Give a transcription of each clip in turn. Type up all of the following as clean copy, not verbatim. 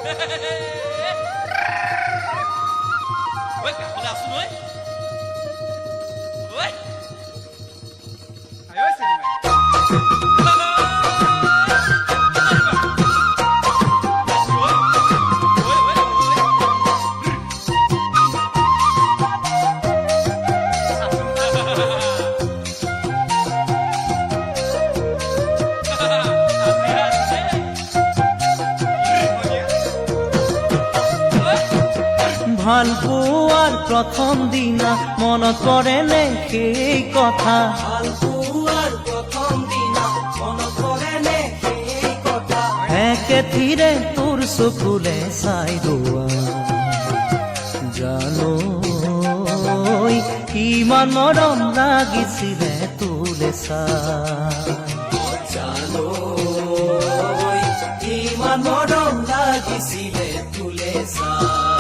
ঐ কাষলৈ আছোন ঐ ঐ আয় চিনেমা ভাল পোৱাৰ প্ৰথম দিনা মনত পৰে নে সেই কথা ভাল পোৱাৰ প্ৰথম দিনা মনত পৰে নে সেই কথা একে থিৰে তোৰ চকুলে চাই ৰোৱা জানো কিমান মৰম লাগিছিলে তোলে চাই জানো কিমান মৰম লাগিছিলে তোলে চাই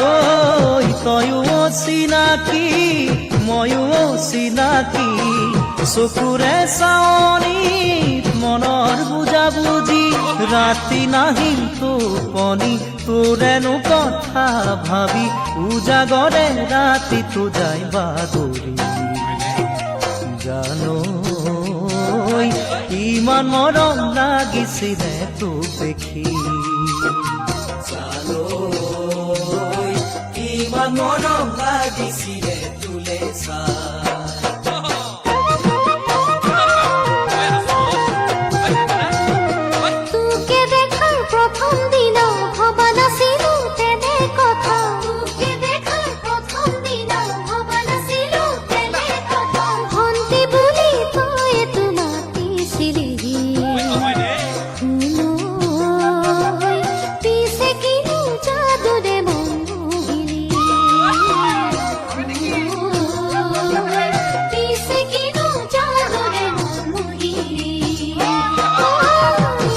ঐ তয়ো চিনাকি ময়ো চিনাকি চকুৰে চাৱনি মনৰ বুজা বুজি ৰাতি নাহিল টোপনি তোৰেনো কথা ভাবি উজাগৰে ৰাতিটো যায় বাগৰি জানো ইমান মৰম লাগিছিলে তোক দেখি জানো ইমান মৰম লাগিছিলে তোলে চাই তোকে দেখাৰ প্ৰথম দিনা ভবা নাছিলো তেনে কথা তোকে দেখাৰ প্ৰথম দিনা ভবা নাছিলো তেনে কথা ভন্টি বুলি তই তো মাতিছিলি পিছে কিনো যাদুৰে মন মোহিলি পিছে কিনো যাদুৰে মন মোহিলি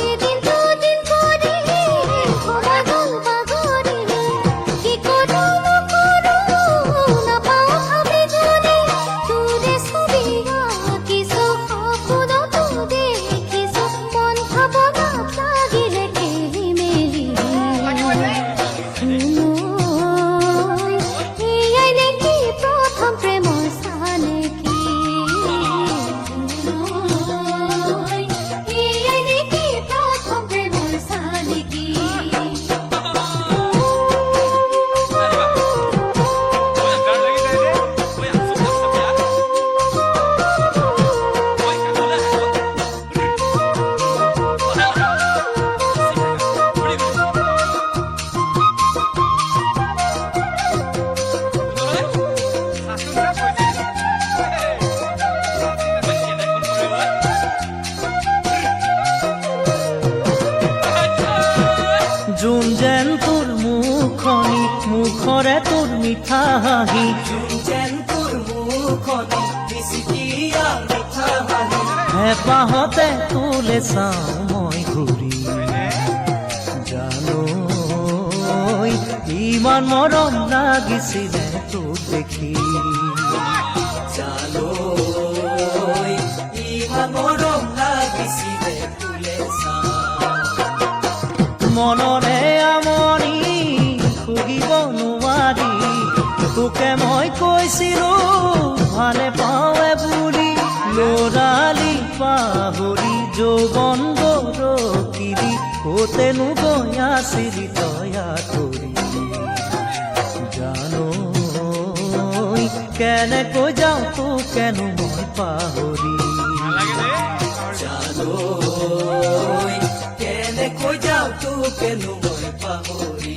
এদিন দুদিন কৰি ভবা গ'ল বাগৰি কি কৰোঁ নকৰোঁ নাপাওঁ ভাবি গুণি তোৰে ছবি আঁকিছোঁ সপোনতো দেখিছোঁ মন ভাৱনাত লাগিলে খেলি মেলি এয়াই নেকি প্ৰথম প্ৰেমৰ চানেকি এয়াই নেকি প্ৰথম প্ৰেমৰ চানেকি গান লাগি যায় ৰে ঐ আছোন আছা ঐ কাষলৈ যোন যেন তোৰ মুখনি মুখৰে তোৰ মিঠা হাঁহি যোন যেন তোৰ মুখনি বিচিতিয়া মিঠা হাঁহি হেঁপাহতে তোলে চাওঁ মই ঘূৰি জানো ইমান মৰম লাগিছিলে তোক দেখি জানো ইমান মৰম লাগিছিলে তোলে চাওঁ মনৰে আমনি খুগিব নোৱাৰি তোকে মই কৈছিলো ভালে পাৱে বুলি ল'ৰালি পাহৰি যৌৱন গৰকিৰি কতেনো গৈ আছিলি তই আঁতৰি জানো কেনেকৈ যাওঁ তোকেনো মই পাহৰি জানো কেনেকৈ যাওঁ তোকেনো মই পাহৰি